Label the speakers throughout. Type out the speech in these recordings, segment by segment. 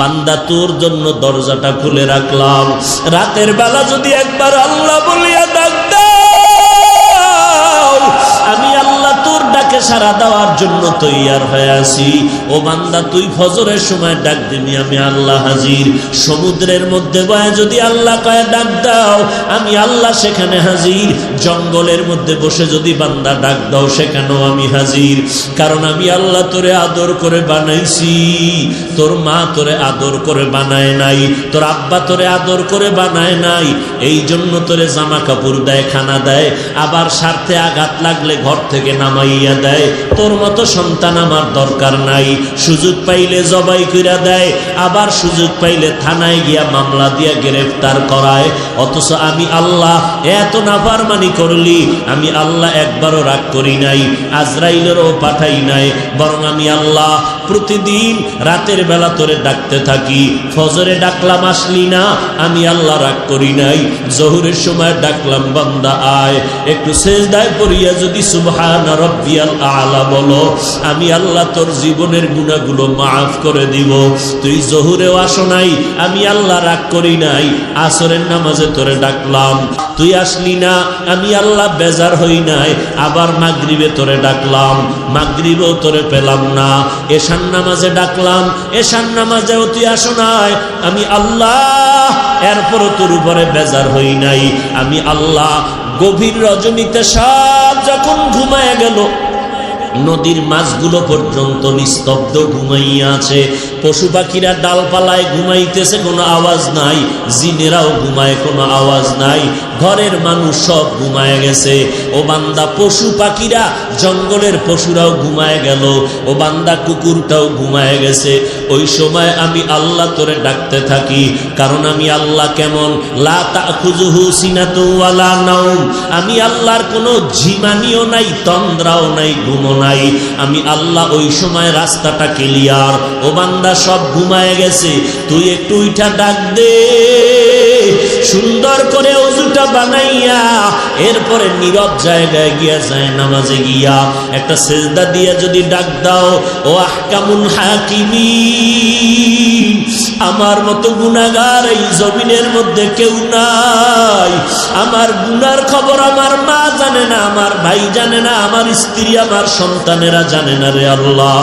Speaker 1: বান্দা তোর জন্য দরজাটা খুলে রাখলাম, রাতের বেলা যদি একবার আল্লাহ বলিয়া ডাক দাও, আমি আল্লাহ তোর ডাকে সাড়া দেওয়ার জন্য তৈয়ার হয়ে আছি। ও বান্দা তুই ফজরের সময় ডাক দিবি, আমি আল্লাহ হাজির। সমুদ্রের মধ্যে বয়ে যদি আল্লাহ কয়ে ডাক দাও, আমি আল্লাহ সেখানে হাজির। জঙ্গলের মধ্যে বসে যদি বান্দা ডাক দাও, সেখানেও আমি হাজির। কারণ আমি আল্লাহ তোরে আদর করে বানাইছি, তোর মা তোরে আদর করে বানায় নাই, তোর আব্বা তোরে আদর করে বানায় নাই। এই জন্য তোরে জামা কাপড় দেয়, খানা দেয়, আবার স্বার্থে আঘাত লাগলে ঘর থেকে নামাইয়া দেয়। তোর মতো সন্তান আমার দরকার নাই। সুযোগ পাইলে জবাই কইরা দেয়, আবার সুযোগ পাইলে থানায় গিয়া মামলা দিয়া গ্রেফতার করায়। অথচ আমি আল্লাহ এত নাফরমানি করলি, আমি আল্লাহ একবারও রাগ করি নাই, আজরাইলেরও পাঠাই নাই। বরং আমি আল্লাহ প্রতিদিন রাতের বেলা তোরে ডাকতে থাকি। ফজরে ডাকলাম আসলি না, আমি আল্লাহ রাগ করি নাই। জোহরের সময় ডাকলাম বান্দা আয়, একটু সেজদায় পড়িয়া যদি সুবহান রাব্বিয়াল আলা বলো, আমি আল্লাহ তোর জীবনের গুনাহগুলো মাফ করে দিব। তুই জোহরেও আসো নাই, আমি আল্লাহ রাগ করি নাই। আসরের নামাজে তোরে ডাকলাম, তুই আসলি না, আমি আল্লাহ বেজার হই নাই। আবার মাগরিবে তোরে ডাকলাম, মাগরিবেও তোরে পেলাম না। এশার নামাজে ডাকলাম, এশার নামাজেও তুই আসো নাই, আমি আল্লাহ এরপরও তোর উপরে বেজার হই নাই। আমি আল্লাহ গভীর রজনীতে সব যখন ঘুমায় গেল, নদীর মাছগুলো পর্যন্ত নিস্তব্ধ ঘুমাইয়া আছে, পশু পাখিরা ডালপালায় ঘুমাইতেছে, কোনো আওয়াজ নাই, জিনেরাও ঘুমায়, কোনো আওয়াজ নাই, ঘরের মানুষ সব ঘুমায় গেছে। ও বান্দা পশু পাখিরা, জঙ্গলের পশুরাও ঘুমায় গেল, ও বান্দা কুকুরটাও ঘুমায় গেছে। ওই সময় আমি আল্লাহ তোরে ডাকতে থাকি, কারণ আমি আল্লাহ কেমন, লা তাখুযুহু সিনাতু ওয়ালা নাওম, আমি আল্লাহর কোনো ঝিমানিও নাই, তন্দ্রাও নাই, ঘুমও নাই। আমি আল্লাহ ওই সময় রাস্তাটা ক্লিয়ার, ও বান্দা সব ঘুমায় গেছে, তুই একটু উঠা ডাক দে, সুন্দর করে ওযুটা বানাইয়া এরপরে নীরব জায়গায় গিয়া যায় নামাজে গিয়া একটা সেজদা দিয়া যদি ডাক দাও, ও আহকামুল হাকিমিন, আমার মতো গুনাহগার এই জমিনের মধ্যে কেউ নাই। আমার গুনার খবর আমার মা জানে না, আমার ভাই জানে না, আমার স্ত্রী, আমার সন্তানেরা জানে না রে আল্লাহ।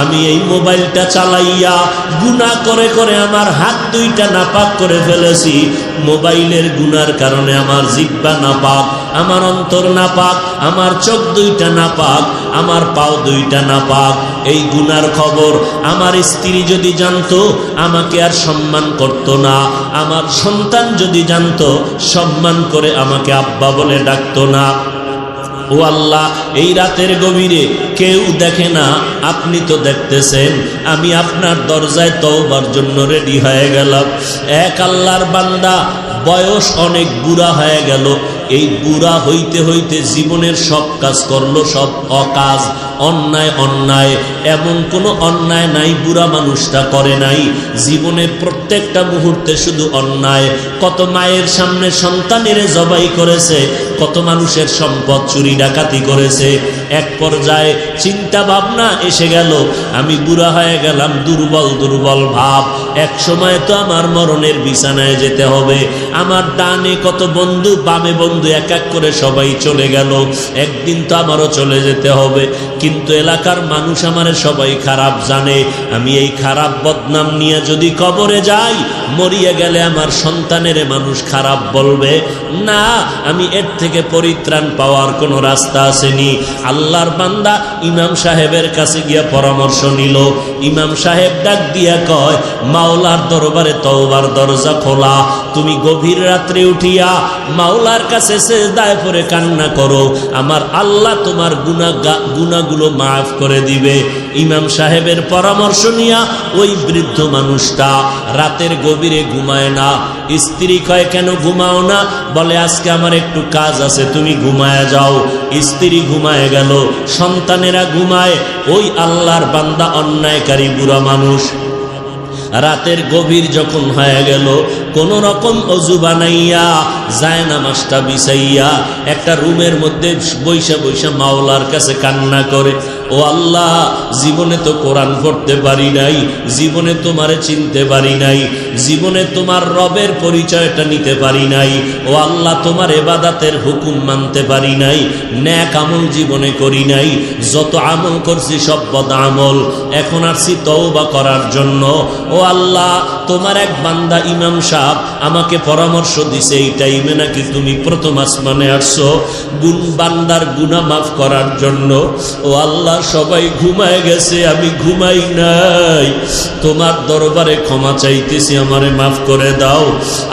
Speaker 1: আমি এই মোবাইলটা চালাইয়া গুনাহ করে করে আমার হাত দুইটা নাপাক করে ফেলেছি। মোবাইলের গুনার কারণে আমার জিহ্বা নাপাক, আমার অন্তর নাপাক, আমার চোখ দুইটা নাপাক, আমার পাও দুইটা নাপাক। এই গুনার খবর আমার স্ত্রী যদি জানতো, আমাকে আর সম্মান করত না। আমার সন্তান যদি জানতো, সম্মান করে আমাকে আব্বা বলে ডাকতো না। ও আল্লাহ, এই রাতের গভীরে কেউ দেখে না, আপনি তো দেখতেছেন। আমি আপনার দরজায় তওবার জন্য রেডি হয়ে গেলাম। এক আল্লাহর বান্দা, বয়স অনেক বুড়া হয়ে গেল। এই বুড়া হইতে হইতে জীবনের সব কাজ করলো, সব অকাজ, অন্যায় অন্যায়, এমন কোনো অন্যায় নাই বুড়া মানুষটা করে নাই। জীবনের প্রত্যেকটা মুহূর্তে শুধু অন্যায়। কত মায়ের সামনে সন্তানের জবাই করেছে, কত মানুষের সম্পদ চুরি ডাকাতি করেছে। এক পর্যায়ে চিন্তা ভাবনা এসে গেল, আমি বুড়া হয়ে গেলাম, দুর্বল দুর্বল ভাব, এক সময় তো আমার মরণের বিছানায় যেতে হবে। আমার ডানে কত বন্ধু, বামে বন্ধু, এক এক করে সবাই চলে গেল, একদিন তো আমারও চলে যেতে হবে। কিন্তু এলাকার মানুষ আমারে সবাই খারাপ জানে। আমি এই খারাপ বদনাম নিয়ে যদি কবরে যাই, মরিয়া গেলে আমার সন্তানের মানুষ খারাপ বলবে না। আমি এর থেকে পরিত্রাণ পাওয়ার কোনো রাস্তা আসেনি। আল্লাহর বান্দা ইমাম সাহেবের কাছে গিয়া পরামর্শ নিল। ইমাম সাহেব ডাক দিয়া কয়, মাওলার দরবারে তওবার দরজা খোলা। তুমি গভীর রাত্রে উঠিয়া মাওলার কাছে সেজদায় পড়ে কান্না করো, আমার আল্লাহ তোমার গুনাহগুলো মাফ করে দিবে। ইমাম সাহেবের পরামর্শ নিয়া ওই বৃদ্ধ মানুষটা রাতের গভীরে ঘুমায় না। স্ত্রী কয়, কেন ঘুমাও না? বলে, আজকে আমার একটু কাজ আছে, তুমি ঘুমায় যাও। স্ত্রী ঘুমায় গেল, সন্তানেরা ঘুমায়। ওই আল্লাহর বান্দা অন্যায়কারী বুড়া মানুষ রাতের গভীর যখন হয়ে গেল, কোন রকম অজু বানাইয়া জায়নামাজটা বিছাইয়া একটা রুমের মধ্যে বৈশা বৈশা মাওলার কাছে কান্না করে। ও ও আল্লাহ, জীবনে তো কোরআন পড়তে পারি নাই, জীবনে তোমারে চিনতে পারি নাই, জীবনে তোমার রবের পরিচয়টা নিতে পারি নাই। ও আল্লাহ, তোমার ইবাদতের হুকুম মানতে পারি নাই, নেক আমল জীবনে করি নাই, যত আমল করছি সব বদ আমল। এখন আসছি তওবা করার জন্য। ও আল্লাহ, তোমার এক বান্দা ইমাম সাহেব আমাকে পরামর্শ দিছে এই টাইমে নাকি তুমি প্রথম আসমানে আসছো বান্দার গুনাহ মাফ করার জন্য। ও আল্লাহ, সবাই ঘুমায় গেছে, আমি ঘুমাই নাই, তোমার দরবারে ক্ষমা চাইতেছি, আমারে মাফ করে দাও।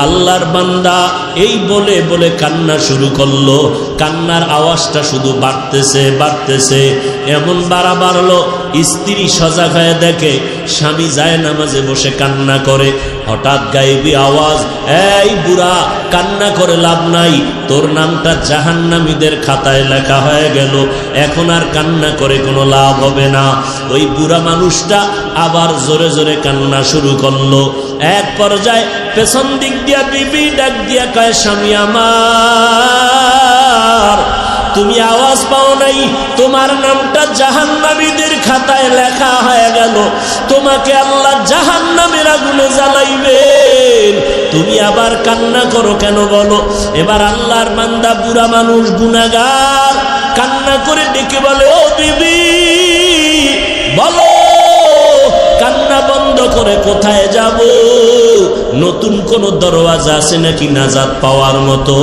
Speaker 1: আল্লাহর বান্দা এই বলে বলে কান্না শুরু করলো। কান্নার আওয়াজটা শুধু বাড়তেছে বাড়তেছে, এমন বাড়া বাড়লো স্ত্রী সজাগ হয়ে দেখে স্বামী যায় নামাজে বসে কান্না করে। হঠাৎ গায়েবী আওয়াজ, এই বুড়া, কান্না করে লাভ নাই, তোর নামটা জাহান্নামীদের খাতায় লেখা হয়ে গেল, এখন আর কান্না করে কোনো লাভ হবে না। ওই বুড়া মানুষটা আবার জোরে জোরে কান্না শুরু করলো। এক পর্যায়ে পেছন দিক দিয়া বিবি ডাক দিয়া কয়, স্বামী আমার, তুমি আওয়াজ পাও নাই? তোমার নামটা জাহান্নামীদের খাতায় লেখা হয়ে গেল, তোমাকে আল্লাহ জাহান্নামের আগুনে জ্বালাইবেন, তুমি আবার কান্না করো কেন বলো? এবার আল্লাহর বান্দা বুড়া মানুষ গুনাহগার কান্না করে ডেকে বলে, ও বিবি বলো, কান্না বন্ধ করে কোথায় যাব? নতুন কোন দরওয়াজা আছে নাকি নাজাত পাওয়ার মতো?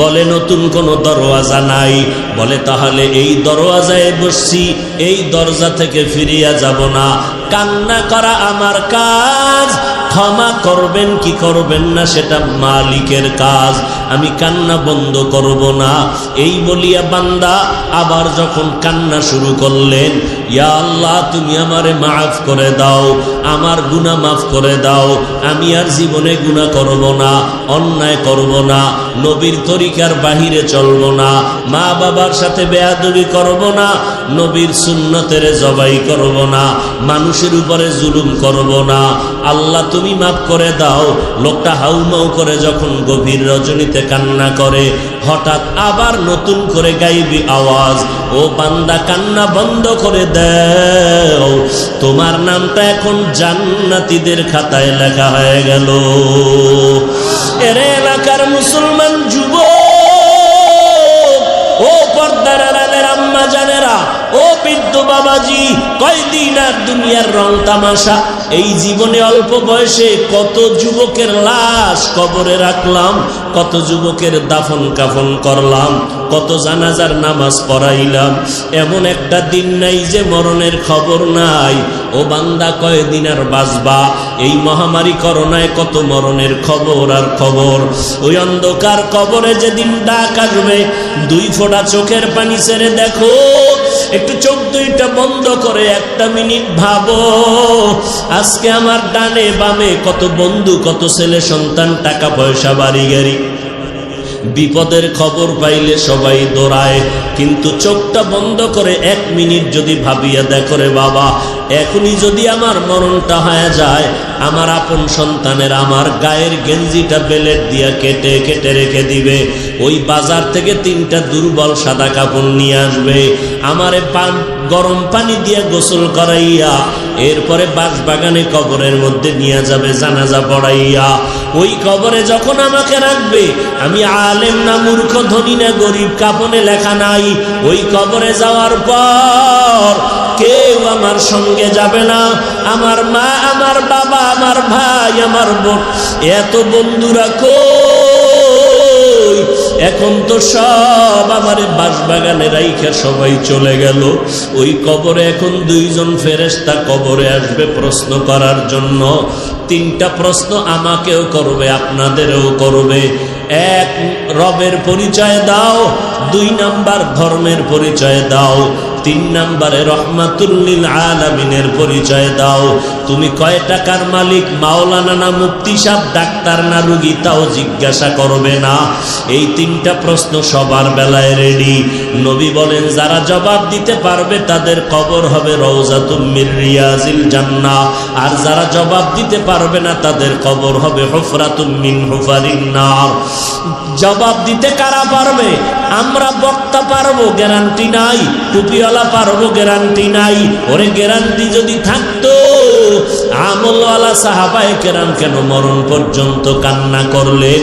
Speaker 1: বলে নতুন কোনো দরওয়াজা নাই। বলে তাহলে এই দরওয়াজায় বসছি, এই দরজা থেকে ফিরিয়া যাব না। কান্না করা আমার কাজ, ক্ষমা করবেন কি করবেন না সেটা মালিকের কাজ, আমি কান্না বন্ধ করব না। এই বলিয়া বান্দা আবার যখন কান্না শুরু করলেন, ইয়া আল্লাহ, তুমি আমারে মাফ করে দাও, আমার গুনাহ মাফ করে দাও, আমি আর জীবনে গুনাহ করব না, অন্যায় করব না, নবীর তরিকার বাহিরে চলব না, মা বাবার সাথে বেয়াদবি করব না, নবীর সুন্নতের জবাই করব না, মানুষের উপরে জুলুম করব না, আল্লাহ তুমি মাফ করে দাও। লোকটা হাউমাউ করে যখন গভীর রজনীতে কান্না করে, হঠাৎ আবার নতুন করে গাইবি আওয়াজ, ও বান্দা কান্না বন্ধ করে দাও, তোমার নামটা এখন জান্নাতীদের খাতায় লেখা হয়ে গেল। এর এলাকার মুসলমান যুবক, ও পর্দার আড়ালের আম্মা জানেরা, ও বৃদ্ধ বাবাজি, কয়দিন আর দুনিয়ার রং তামাশা। এই জীবনে অল্প বয়সে কত যুবকের লাশ কবরে রাখলাম, কত যুবকের দাফন কাফন করলাম, কত জানাজার নামাজ পড়াইলাম, এমন একটা দিন নাই যে মরণের খবর নাই। ও বান্দা, কয়দিন আর বাঁচবা? এই মহামারী করোনায় কত মরণের খবর আর খবর। ওই অন্ধকার কবরে যেদিন ডাক আসবে, 2 ফোঁটা চোখের পানি ছেড়ে দেখো, একটু চোখ দুইটা বন্ধ করে 1 মিনিট ভাবো, আজকে আমার ডানে বামে কত বন্ধু, কত ছেলে সন্তান, টাকা পয়সা, বাড়ি গাড়ি। বিপদের খবর পাইলে সবাই দৌড়ায়, কিন্তু চোখটা বন্ধ করে 1 মিনিট যদি ভাবিয়া দেখো, রে বাবা, এখনই যদি আমার মরণটা হয়ে যায়, আমার আপন সন্তানের আমার গায়ের গেঞ্জিটা বেলেট দিয়া কেটে কেটে রেখে দিবে, ওই বাজার থেকে 3টা দুর্বল সাদা কাপড় নিয়ে আসবে, আমারে গরম পানি দিয়ে গোসল করাইয়া এরপরে বাগানে কবরের মধ্যে নিয়ে যাবে জানাজা পড়াইয়া। ওই কবরে যখন আমাকে রাখবে, আমি আলেম না মূর্খ, ধনী না গরিব, কাপনে লেখা নাই, ওই কবরে যাওয়ার পর কেউ আমার সঙ্গে যাবে না, আমার মা, আমার বাবা, আমার ভাই, আমার বোন, এত বন্ধুরা কই? এখন তো সব আমার বাসবাগানে রাইখা সবাই চলে গেল। ওই কবরে এখন 2 জন ফেরেশতা কবরে আসবে প্রশ্ন করার জন্য। 3টা প্রশ্ন আমাকেও করবে, আপনাদেরও করবে। 1, রবের পরিচয় দাও, 2 নাম্বার ধর্মের পরিচয় দাও, 3 নম্বরে রহমাতুল লিল আলামিনের পরিচয় দাও। তুমি কয় টাকার মালিক, মাওলানা না মুফতি সাহেব, ডাক্তার না রোগী, তাও জিজ্ঞাসা করবে না। এই তিনটা প্রশ্ন সবার বেলায় রেডি। নবী বলেন যারা জবাব দিতে পারবে তাদের কবর হবে রওজাতুম মির রিয়াজিল জান্নাহ, আর যারা জবাব দিতে পারবে না তাদের কবর হবে হুফরাতুম মিন হুফারিন নার। জবাব দিতে কারা পারবে? আমরা বক্তা পারবো, গ্যারান্টি নাই। টুপিওয়ালা পারবো, গ্যারান্টি নাই। ওরে গ্যারান্টি যদি থাকতো আমলওয়ালা সাহাবায়ে কেরাম কেন মরণ পর্যন্ত কান্না করলেন?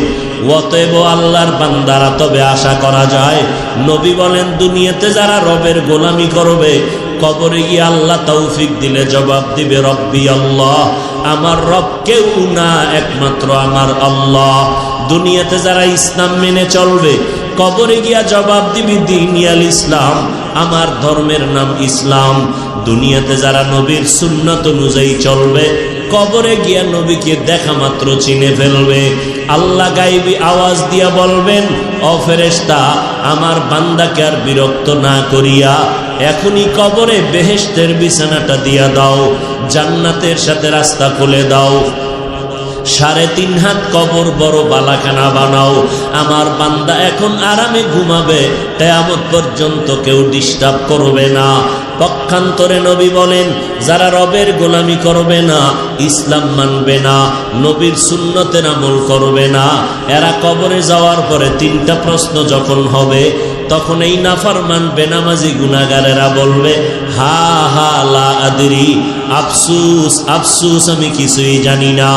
Speaker 1: অতএব আল্লাহর বান্দারা, তবে আশা করা যায়, নবী বলেন দুনিয়াতে যারা রবের গোলামি করবে, কবরে গিয়ে আল্লাহ তৌফিক দিলে জবাব দিবে রব্বি আল্লাহ, আমার রব কেউ না, একমাত্র আমার আল্লাহ। দুনিয়াতে যারা ইসলাম মেনে চলবে, কবরে গিয়া জবাব দিবি দীনিয়াল ইসলাম, আমার ধর্মের নাম ইসলাম। দুনিয়াতে যারা নবীর সুন্নাত অনুযায়ী চলবে, কবরে গিয়া নবীকে দেখা মাত্র চিনে ফেলবে। আল্লাহ গাইবি আওয়াজ দিয়া বলবেন, ও ফেরেশতা, আমার বান্দাকে আর বিরক্ত না করিয়া এখনই কবরে বেহেশতের বিছানাটা দিয়া দাও, জান্নাতের সাথে রাস্তা খুলে দাও। 3.5 হাত কবর বড় বালাখানা বানাও, আমার বান্দা এখন আরামে ঘুমাবে, কিয়ামত পর্যন্ত কেউ ডিস্টার্ব করবে না। পক্ষান্তরে নবী বলেন যারা রবের গোলামি করবে না, ইসলাম মানবে না, নবীর সুন্নতের আমল করবে না, এরা কবরে যাওয়ার পরে 3টা প্রশ্ন যখন হবে, তখন এই নাফরমান বেনামাজি গুনাহগারেরা বলবে, হা হা লা আদরি, আফসুস আফসুস, আমি কিছুই জানি না।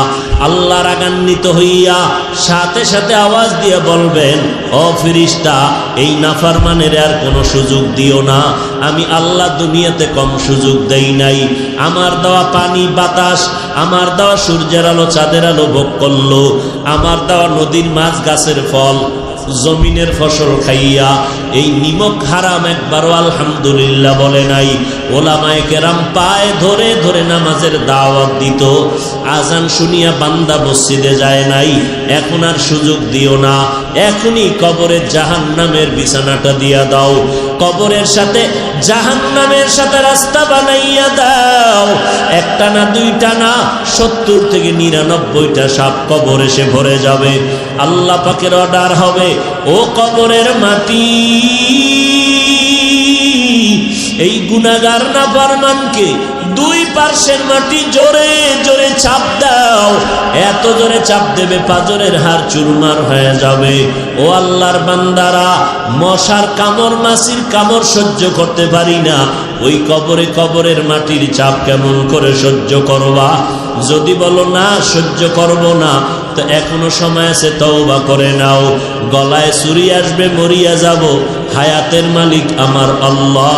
Speaker 1: আল্লাহ রাগান্বিত হইয়া সাথে সাথে আওয়াজ দিয়ে বলবেন, ও ফেরেশতা, এই নাফরমানের আর কোনো সুযোগ দিও না। আমি আল্লাহ দুনিয়াতে কম সুযোগ দেই নাই। আমার দেওয়া পানি বাতাস, আমার দেওয়া সূর্যের আলো চাঁদের আলো ভোগ করলো, আমার দেওয়া নদীর মাছ গাছের ফল জমিনের ফসল খাইয়া এই নিমক হারাম একবারও আলহামদুলিল্লাহ বলে নাই। ওলামায়ে কেরাম পায়ে ধরে ধরে নামাজের দাওয়াত দিত, আজান শুনিয়া বান্দা মসজিদে যায় নাই। এখন আর সুযোগ দিও না, এখনই কবরের জাহান্নামের বিছানাটা দিয়া দাও, কবরের সাথে জাহান্নামের সাথে রাস্তা বানাইয়া দাও। একটা না, দুইটা না, 70 থেকে 99টা সাপ কবর এসে ভরে যাবে। আল্লাহ পাকের অর্ডার হবে, ও কবরের মাটি, এই গুনাহগার নাফরমানকে 2 পার্শ্বের মাটি জোরে জোরে চাপ দাও। এত জোরে চাপ দেবে পাজরের হাড় চুরমার হয়ে যাবে। ও আল্লাহর বান্দারা, মশার কামড় মাছির কামড় সহ্য করতে পারি না, ওই কবরে কবরের মাটির চাপ কেমন করে সহ্য করবা? যদি বলো না সহ্য করব না, তো এখনো সময় আছে, তওবা করে নাও। গলায় ছুরি আসবে, মরিয়া যাব। হায়াতের মালিক আমার আল্লাহ,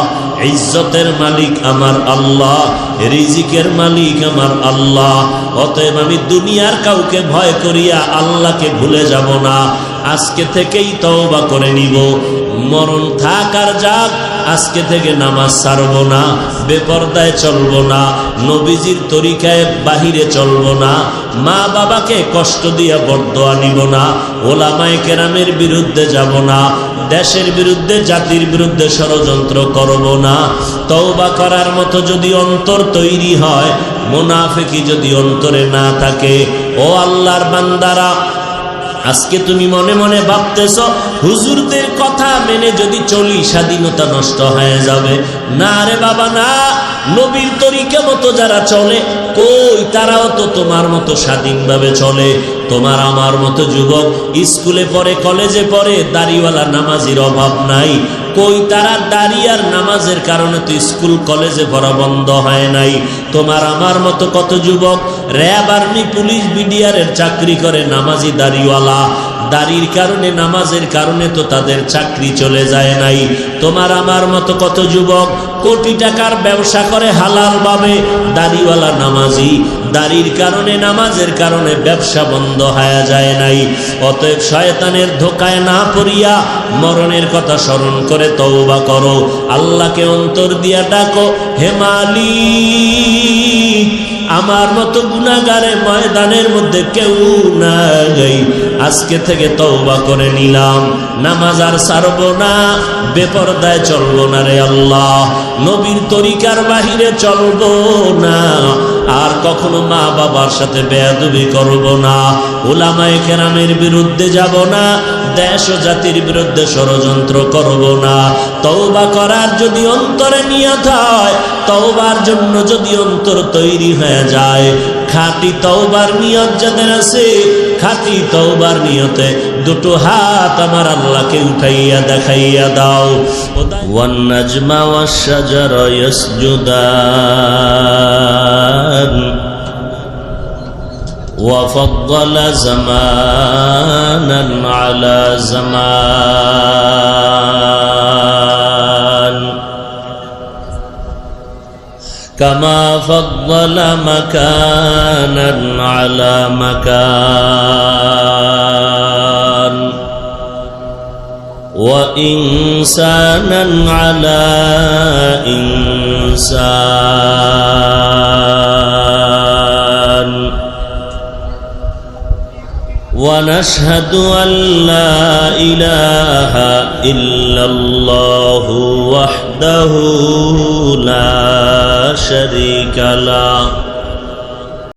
Speaker 1: ইজ্জতের মালিক আমার আল্লাহ, রিজিকের মালিক আমার আল্লাহ। অতএব আমি দুনিয়ার কাউকে ভয় করিয়া আল্লাহকে ভুলে যাব না। আজকে থেকেই তওবা করে নিব। মরণ থাক আর যাক, আজকে থেকে নামাজ ছাড়ব না, বেপরদায় চলব না, নবীজির তরিকায় বাহিরে চলব না, মা বাবাকে কষ্ট দিয়া বরদোয়া নিব না, ওলামায়ে কেরামের বিরুদ্ধে যাব না, দেশের বিরুদ্ধে জাতির বিরুদ্ধে ষড়যন্ত্র করব না। তওবা করার মতো যদি অন্তর তৈরি হয়, মুনাফিকি যদি অন্তরে না থাকে, ও আল্লাহর বান্দারা, আজকে তুমি মনে মনে ভাবতেছ হুজুরদের কথা মেনে যদি চলি স্বাধীনতা নষ্ট হয়ে যাবে। না রে বাবা না, নবীর তরিকা মতো যারা চলে, কই তারাও তো তোমার মতো স্বাধীনভাবে চলে। তোমার আমার মতো যুবক স্কুলে পড়ে, কলেজে পড়ে, দাড়িওয়ালা নামাজির অভাব নাই। কই তারা দাড়ি আর নামাজের কারণে তো স্কুল কলেজে পড়া বন্ধ হয় নাই। তোমার আমার মতো কত যুবক র্যাব, আর্মি, পুলিশ, বিডিআরের চাকরি করে, নামাজি দাড়িওয়ালা, দাড়ির কারণে নামাজের কারণে তো তাদের চাকরি চলে যায় নাই। তোমার আমার মতো কত যুবক কোটি টাকার ব্যবসা করে হালাল ভাবে, দাড়িওয়ালা নামাজি, দাড়ির কারণে নামাজের কারণে ব্যবসা বন্ধ হয়ে যায় নাই। অতএব শয়তানের ধোকায় না পড়িয়া মরণের কথা স্মরণ করে তওবা করো, আল্লাহকে অন্তর দিয়া ডাকো, হে মালিক আমার মতো গুনাহগারে ময়দানের মধ্যে কেউ নাই। আজকে থেকে তওবা করে নিলাম, নামাজ আর ছাড়বো না, বেপরদায় চলবো না রে আল্লাহ, নবীর তরিকার বাহিরে চলবো না, আর কখনো মা বাবার সাথে বেয়াদবি করব না, উলামায়ে কেরামের বিরুদ্ধে যাব না, দেশ ও জাতির বিরুদ্ধে ষড়যন্ত্র করব না। তওবা করার যদি অন্তরে নিয়ত হয়, তওবার জন্য যদি অন্তর তৈরি হয়ে যায়, খাঁটি তওবার নিয়ত যাদের আছে, খাঁটি তওবার নিয়তে দুটো হাত আমার আল্লাহকে উঠাইয়া দেখাইয়া দাও। ওয়ান নাজমা ওয়াশ শাজারা ইয়াসজুদান وفضل زمانا على زمان كما فضل مكانا على مكان وإنسانا على إنسان ونشهد أن لا إله إلا الله وحده لا شريك له